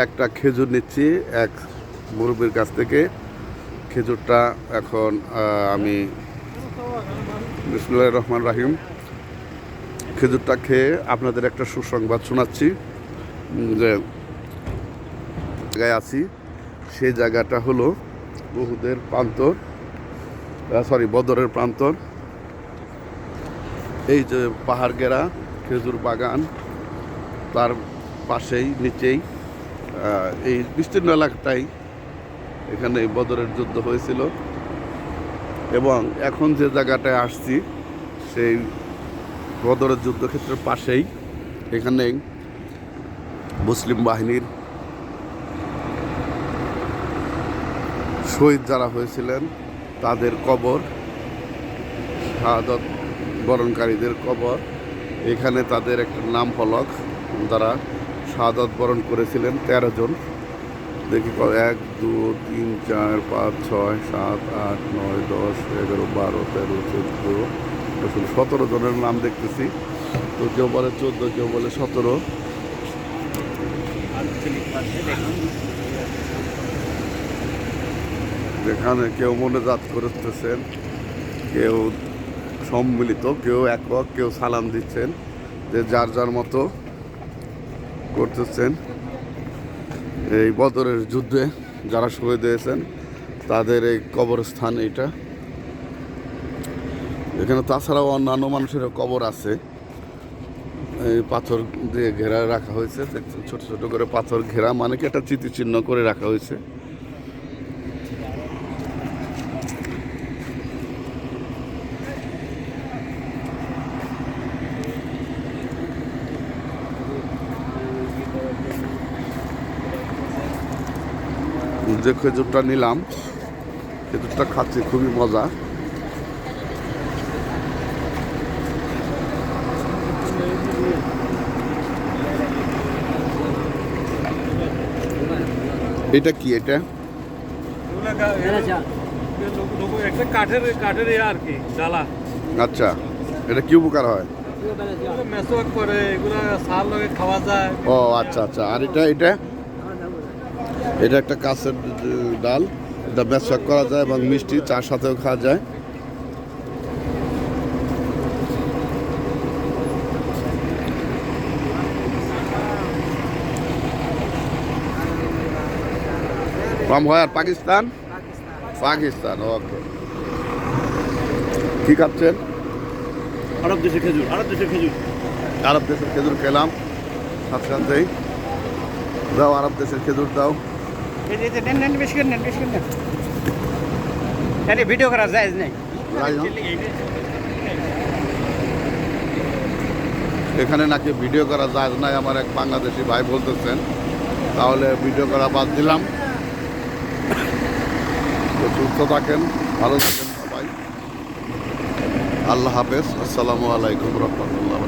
একটা খেজুর নিচ্ছি এক মুরব্বির কাছ থেকে। খেজুরটা এখন আমি বিসমিল্লাহির রহমানির রহিম খেজুরটা খেয়ে আপনাদের একটা সুসংবাদ শোনাচ্ছি যে জায়গায় আছি সেই জায়গাটা হলো উহুদের প্রান্তর, বদরের প্রান্তর। এই যে পাহাড় ঘেরা খেজুর বাগান, তার পাশেই নিচেই এই বিস্তীর্ণ এলাকাটাই এখানে বদরের যুদ্ধ হয়েছিল। এবং এখন যে জায়গাটায় আসছি সেই বদরের যুদ্ধক্ষেত্রের পাশেই এখানে মুসলিম বাহিনীর শহীদ যারা হয়েছিলেন তাদের কবর, শাহাদত বরণকারীদের কবর। এখানে তাদের একটা নাম ফলক, যারা শাহাদত বরণ করেছিলেন 13 জন। দেখি 1 2 3 4 5 6 7 8 9 10 11 12 13 14 17 জনের নাম দেখতেছি। তো কেউ বলে 14, কেউ বলে 17। যেখানে কেউ মোনাজাত করতেছেন, কেউ সম্মিলিত, কেউ একক, কেউ সালাম দিচ্ছেন, যে যার যার মতো করতেছেন। এই বদরের যুদ্ধে যারা শহীদ হয়েছেন তাদের এই কবরস্থান এইটা। এখানে তাছাড়াও অন্যান্য মানুষের কবর আছে, এই পাথর দিয়ে ঘেরা রাখা হয়েছে। ছোট ছোট করে পাথর ঘেরা, মানে কি একটা স্মৃতিচিহ্ন করে রাখা হয়েছে। যে খেজুরটা নিলাম, খেজুরটা খাচ্ছি, খুবই মজা। এটা কি? এটা কাঠের আর কি ডালা। আচ্ছা, এটা কি উপকার হয়? মেসওয়াক করে, এগুলা সার লগে খাওয়া যায়। ও আচ্ছা আচ্ছা। আর এটা এটা এটা একটা কাছের ডাল, এটা মেসওয়াক করা যায় এবং মিষ্টি চার সাথেও খাওয়া যায়। From where? Pakistan. Pakistan, okay. কি খাচ্ছেন? আরব দেশের খেজুর। আরব দেশের খেজুর খেলাম সাথে সাথেই। দাও আরব দেশের খেজুর দাও। ভিডিও করা যায় নাই। এখানে নাকি ভিডিও করা যায় নাই, আমার এক বাংলাদেশি ভাই বলতেছেন। তাহলে ভিডিও করা বাদ দিলাম। সুস্থ থাকেন, ভালো থাকেন সবাই। আল্লাহ হাফেজ। আসসালামু আলাইকুম রহমতুল্লাহ।